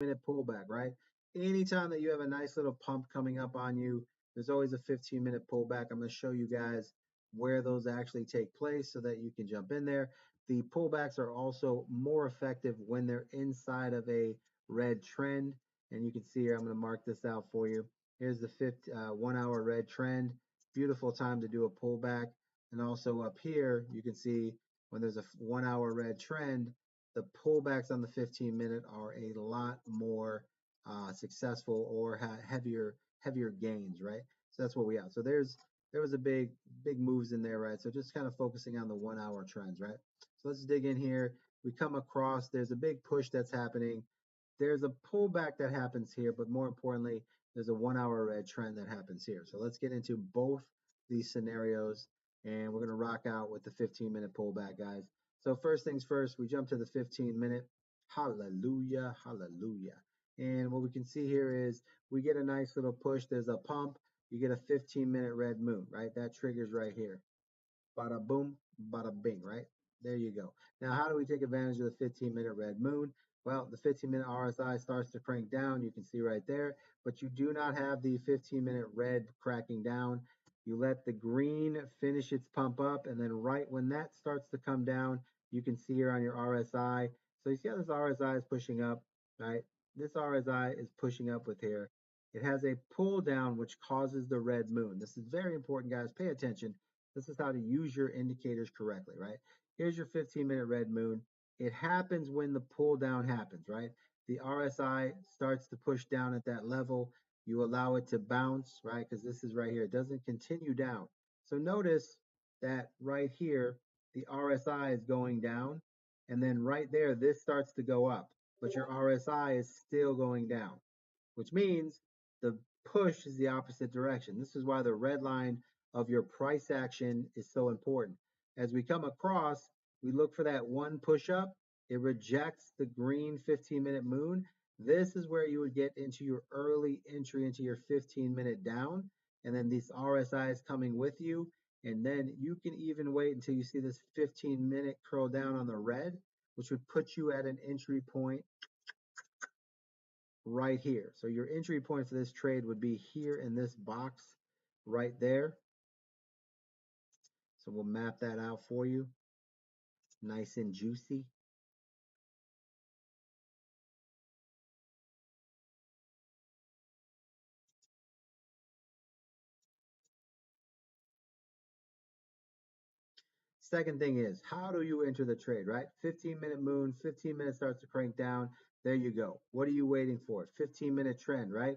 minute pullback, right? Anytime that you have a nice little pump coming up on you, there's always a 15-minute pullback. I'm going to show you guys where those actually take place so that you can jump in there. The pullbacks are also more effective when they're inside of a red trend. And you can see here, I'm going to mark this out for you. Here's the 1 hour red trend. Beautiful time to do a pullback. And also up here, you can see when there's a 1 hour red trend, the pullbacks on the 15-minute are a lot more successful or heavier gains, right? So that's what we have. So there was a big moves in there, right? So just kind of focusing on the 1 hour trends, right? So let's dig in here. We come across, there's a big push that's happening. There's a pullback that happens here, but more importantly, there's a 1 hour red trend that happens here. So let's get into both these scenarios, and we're going to rock out with the 15-minute pullback, guys. So first things first, we jump to the 15-minute. Hallelujah, hallelujah. And what we can see here is we get a nice little push. There's a pump. You get a 15-minute red moon, right? That triggers right here. Bada boom, bada bing, right? There you go. Now, how do we take advantage of the 15-minute red moon? Well, the 15-minute RSI starts to crank down. You can see right there, but you do not have the 15-minute red cracking down. You let the green finish its pump up, and then right when that starts to come down, you can see here on your RSI. So you see how this RSI is pushing up, right? This RSI is pushing up with here. It has a pull down, which causes the red moon. This is very important, guys. Pay attention. This is how to use your indicators correctly, right? Here's your 15-minute red moon. It happens when the pull down happens, right? The RSI starts to push down at that level. You allow it to bounce, right? Because this is right here. It doesn't continue down. So notice that right here, the RSI is going down. And then right there, this starts to go up. But your RSI is still going down, which means the push is the opposite direction. This is why the red line of your price action is so important. As we come across, we look for that one push up. It rejects the green 15-minute moon. This is where you would get into your early entry into your 15-minute down. And then these RSIs coming with you. And then you can even wait until you see this 15-minute curl down on the red, which would put you at an entry point right here. So your entry point for this trade would be here in this box right there. So we'll map that out for you, nice and juicy. Second thing is, how do you enter the trade, right? 15-minute moon, 15 minutes starts to crank down. There you go. What are you waiting for? 15-minute trend, right?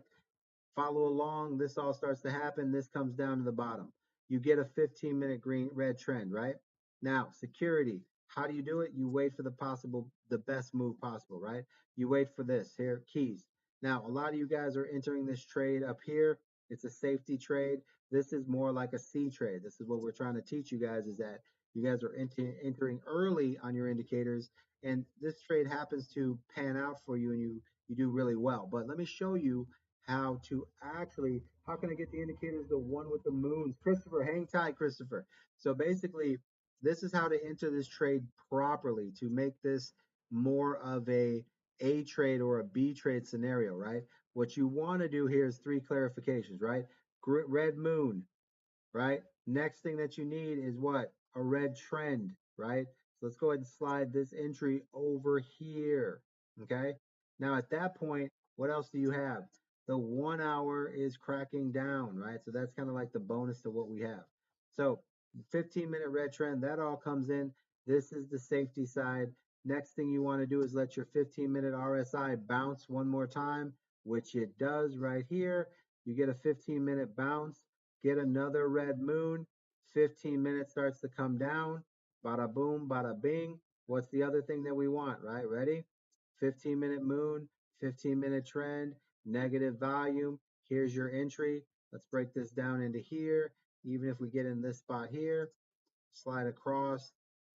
Follow along. This all starts to happen. This comes down to the bottom. You get a 15-minute green red trend, right? Now, security. How do you do it? You wait for the best move possible, right? You wait for this here, keys. Now, a lot of you guys are entering this trade up here. It's a safety trade. This is more like a C trade. This is what we're trying to teach you guys is that you guys are entering early on your indicators, and this trade happens to pan out for you, and you do really well. But let me show you how can I get the indicators, the one with the moons? Christopher, hang tight, Christopher. So basically, this is how to enter this trade properly to make this more of a trade or a B trade scenario, right? What you want to do here is three clarifications, right? Red moon, right? Next thing that you need is what? A red trend, right? So let's go ahead and slide this entry over here, okay? Now at that point, what else do you have? The 1 hour is cracking down, right? So that's kind of like the bonus to what we have. So 15-minute red trend, that all comes in. This is the safety side. Next thing you want to do is let your 15-minute RSI bounce one more time, which it does right here. You get a 15-minute bounce, get another red moon, 15 minutes starts to come down, bada boom, bada bing. What's the other thing that we want, right? Ready? 15-minute moon, 15-minute trend, negative volume. Here's your entry. Let's break this down into here. Even if we get in this spot here, slide across.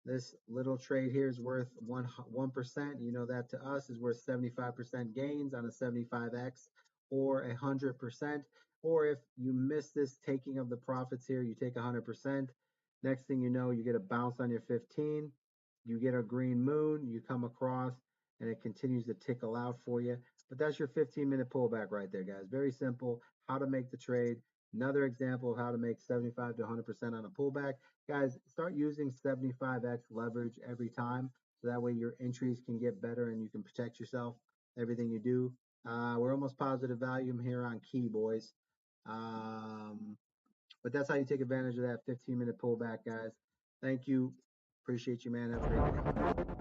This little trade here is worth 1%. You know that to us is worth 75% gains on a 75x or 100%. Or if you miss this taking of the profits here, you take 100%. Next thing you know, you get a bounce on your 15. You get a green moon, you come across, and it continues to tickle out for you. But that's your 15-minute pullback right there, guys. Very simple. How to make the trade. Another example of how to make 75 to 100% on a pullback. Guys, start using 75x leverage every time. So that way your entries can get better and you can protect yourself, everything you do. We're almost positive value here on key, boys. Um, but that's how you take advantage of that 15-minute pullback, guys. Thank you. Appreciate you, man. Have a great day.